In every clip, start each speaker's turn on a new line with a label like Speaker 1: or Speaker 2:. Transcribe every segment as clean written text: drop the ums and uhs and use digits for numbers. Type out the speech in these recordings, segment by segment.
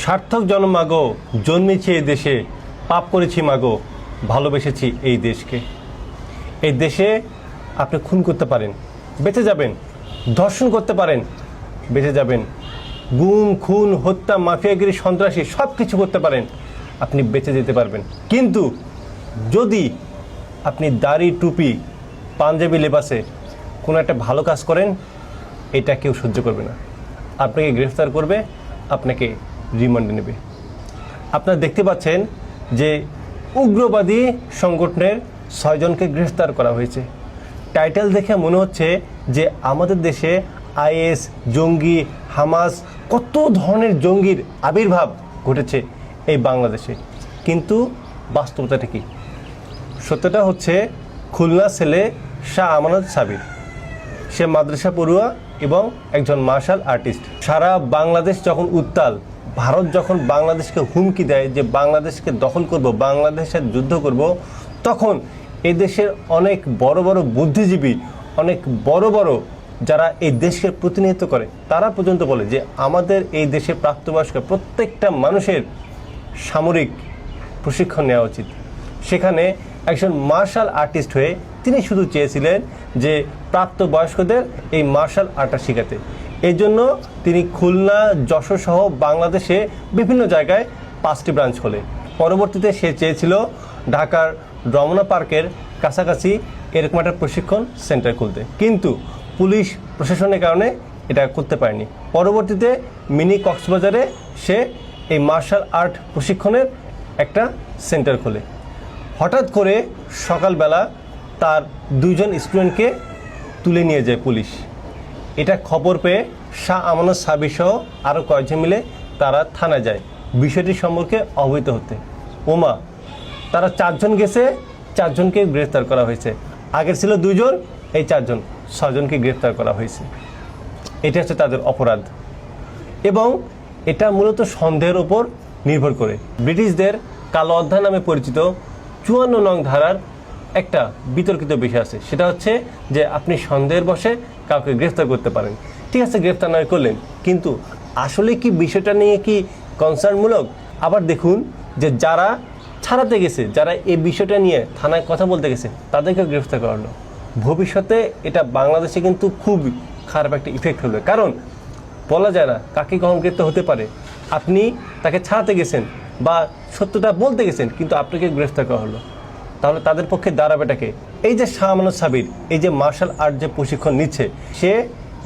Speaker 1: সার্থক জন্ম মাগো, জন্মেছি এই দেশে, পাপ করেছি মাগো, ভালোবেসেছি এই দেশকে। এই দেশে আপনি খুন করতে পারেন, বেঁচে যাবেন। ধর্ষণ করতে পারেন, বেঁচে যাবেন। গুম, খুন, হত্যা, মাফিয়াগিরি, সন্ত্রাসী সব কিছু করতে পারেন, আপনি বেঁচে যেতে পারবেন। কিন্তু যদি আপনি দাড়ি, টুপি, পাঞ্জাবি লেবাসে কোনো একটা ভালো কাজ করেন, এটা কেউ সহ্য করবে না। আপনাকে গ্রেফতার করবে, আপনাকে রিমান্ডে নেবে। আপনারা দেখতে পাচ্ছেন যে উগ্রবাদী সংগঠনের 6 জনকে গ্রেফতার করা হয়েছে। টাইটেল দেখে মনে হচ্ছে যে আমাদের দেশে আইএস, জঙ্গি, হামাস, কত ধরনের জঙ্গির আবির্ভাব ঘটেছে এই বাংলাদেশে। কিন্তু বাস্তবতাটা কি? সত্যটা হচ্ছে খুলনা ছেলে শাহ আমানত সাবির, সে মাদ্রাসা পড়ুয়া এবং একজন মার্শাল আর্টিস্ট। সারা বাংলাদেশ যখন উত্তাল, ভারত যখন বাংলাদেশকে হুমকি দেয় যে বাংলাদেশকে দখল করব, বাংলাদেশের যুদ্ধ করব, তখন এই দেশের অনেক বড় বড় বুদ্ধিজীবী, অনেক বড় বড় যারা এই দেশকে প্রতিনিধিত্ব করে, তারা পর্যন্ত বলে যে আমাদের এই দেশে প্রাপ্তবয়স্ক প্রত্যেকটা মানুষের সামরিক প্রশিক্ষণ নেওয়া উচিত। সেখানে একজন মার্শাল আর্টিস্ট হয়ে তিনি শুধু চেয়েছিলেন যে প্রাপ্তবয়স্কদের এই মার্শাল আর্টটা শেখাতে। এই জন্য তিনি খুলনা, যশোর সহ বাংলাদেশে বিভিন্ন জায়গায় 5টি ব্রাঞ্চ খোলে। পরবর্তীতে সে চেয়েছিল ঢাকার রমনা পার্কের কাছাকাছি এরকম একটা প্রশিক্ষণ সেন্টার খুলতে, কিন্তু পুলিশ প্রশাসনের কারণে এটা করতে পারেনি। পরবর্তীতে মিনি কক্সবাজারে সে এই মার্শাল আর্ট প্রশিক্ষণের একটা সেন্টার খোলে। হঠাৎ করে সকালবেলা তার 2 জন স্টুডেন্টকে তুলে নিয়ে যায় পুলিশ। এটা খবর পেয়ে শাহ আমানত সাবির সহ আরও কয়েকজন মিলে তারা থানায় যায় বিষয়টি সম্পর্কে অবহিত হতে। ওমা, তারা 4 জন গেছে, 4 জনকে গ্রেফতার করা হয়েছে। আগের ছিল 2 জন, এই 4 জন, 6 জনকে গ্রেফতার করা হয়েছে। এটা হচ্ছে তাদের অপরাধ এবং এটা মূলত সন্দেহের ওপর নির্ভর করে। ব্রিটিশদের কালো অধ্যায় নামে পরিচিত 54 নং ধারার একটা বিতর্কিত বিষয় আছে, সেটা হচ্ছে যে আপনি সন্দেহের বশে কাউকে গ্রেফতার করতে পারেন। ঠিক আছে, গ্রেফতার নয় করলেন, কিন্তু আসলে কি বিষয়টা নিয়ে কি কনসার্নমূলক? আবার দেখুন যে যারা ছাড়াতে গেছে, যারা এই বিষয়টা নিয়ে থানায় কথা বলতে গেছে, তাদেরকে গ্রেফতার করা হলো। ভবিষ্যতে এটা বাংলাদেশে কিন্তু খুব খারাপ একটা ইফেক্ট হলো, কারণ বলা যায় না কাকে কখন গ্রেফতার হতে পারে। আপনি তাকে ছাড়াতে গেছেন বা সত্যটা বলতে গেছেন, কিন্তু আপনাকে গ্রেফতার করা হলো, তাহলে তাদের পক্ষে দাঁড়াবেটাকে? এই যে শাহ আমানত সাবির এই যে মার্শাল আর্ট যে প্রশিক্ষণ নিচ্ছে, সে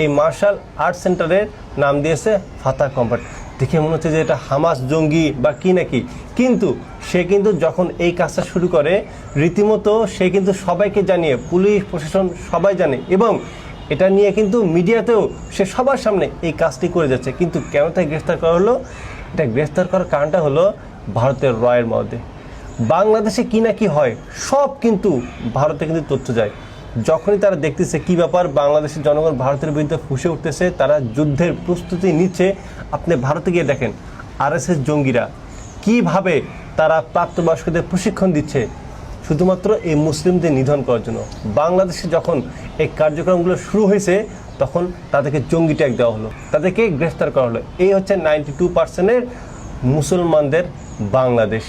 Speaker 1: এই মার্শাল আর্ট সেন্টারের নাম দিয়েছে ফাতা কম্বাট। দেখে মনে হচ্ছে যে এটা হামাস জঙ্গি বা কি নাকি, কিন্তু সে কিন্তু যখন এই কাজটা শুরু করে রীতিমতো সে কিন্তু সবাইকে জানিয়ে, পুলিশ প্রশাসন সবাই জানে, এবং এটা নিয়ে কিন্তু মিডিয়াতেও সে সবার সামনে এই কাজটি করে যাচ্ছে। কিন্তু কেন তাকে গ্রেফতার করা হলো? এটা গ্রেফতার করার কারণটা হলো ভারতের রয়ের মধ্যে বাংলাদেশে কি না কি হয় সব কিন্তু ভারতে কিন্তু তথ্য যায়। যখনই তারা দেখতেছে কি ব্যাপার, বাংলাদেশের জনগণ ভারতের বিরুদ্ধে ফুঁসে উঠতেছে, তারা যুদ্ধের প্রস্তুতি নিচ্ছে, আপনি ভারতে গিয়ে দেখেন আরএসএস জঙ্গিরা কিভাবে তারা প্রাপ্তবয়স্কদের প্রশিক্ষণ দিচ্ছে শুধুমাত্র এই মুসলিমদের নিধন করার জন্য। বাংলাদেশে যখন এই কার্যক্রমগুলো শুরু হয়েছে তখন তাদেরকে জঙ্গি ট্যাগ দেওয়া হলো, তাদেরকে গ্রেফতার করা হলো। এই হচ্ছে 92% মুসলমানদের বাংলাদেশ।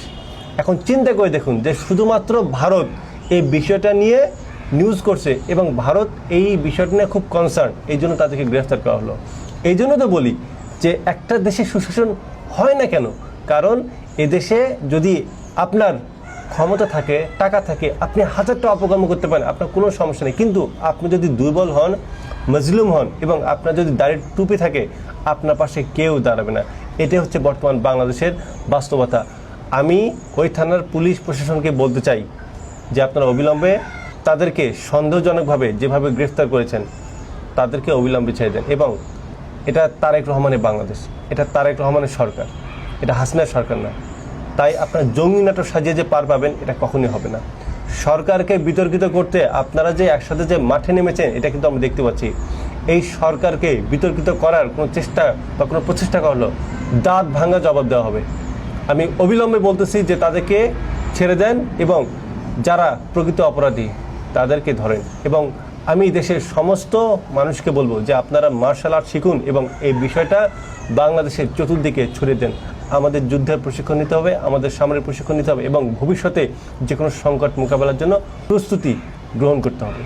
Speaker 1: এখন চিন্তা করে দেখুন যে শুধুমাত্র ভারত এই বিষয়টা নিয়ে নিউজ করছে এবং ভারত এই বিষয়টা নিয়ে খুব কনসার্ন, এই জন্য তাদেরকে গ্রেফতার করা হলো। এই জন্য তো বলি যে একটা দেশে সুশাসন হয় না কেন? কারণ এদেশে যদি আপনার ক্ষমতা থাকে, টাকা থাকে, আপনি 1000টা অপকর্ম করতে পারেন, আপনার কোনো সমস্যা নেই। কিন্তু আপনি যদি দুর্বল হন, মজলুম হন এবং আপনার যদি দাড়ির টুপি থাকে, আপনার পাশে কেউ দাঁড়াবে না। এটাই হচ্ছে বর্তমান বাংলাদেশের বাস্তবতা। আমি ওই থানার পুলিশ প্রশাসনকে বলতে চাই যে আপনারা অবিলম্বে তাদেরকে সন্দেহজনকভাবে যেভাবে গ্রেফতার করেছেন তাদেরকে অবিলম্বে ছেড়ে দেন। এবং এটা তারেক রহমানের বাংলাদেশ, এটা তারেক রহমানের সরকার, এটা হাসিনার সরকার না। তাই আপনার জঙ্গি নাটক সাজিয়ে যে পার পাবেন এটা কখনই হবে না। সরকারকে বিতর্কিত করতে আপনারা যে একসাথে যে মাঠে নেমেছেন এটা কিন্তু আমরা দেখতে পাচ্ছি। এই সরকারকে বিতর্কিত করার কোনো চেষ্টা বা কোনো প্রচেষ্টা করলো, দাঁত ভাঙা জবাব দেওয়া হবে। আমি অবিলম্বে বলতেছি যে তাদেরকে ছেড়ে দেন এবং যারা প্রকৃত অপরাধী তাদেরকে ধরেন। এবং আমি দেশের সমস্ত মানুষকে বলবো যে আপনারা মার্শাল আর্ট শিখুন এবং এই বিষয়টা বাংলাদেশের চতুর্দিকে ছড়িয়ে দেন। আমাদের যুদ্ধের প্রশিক্ষণ নিতে হবে, আমাদের সামরিক প্রশিক্ষণ নিতে হবে এবং ভবিষ্যতে যে কোনো সংকট মোকাবেলার জন্য প্রস্তুতি গ্রহণ করতে হবে।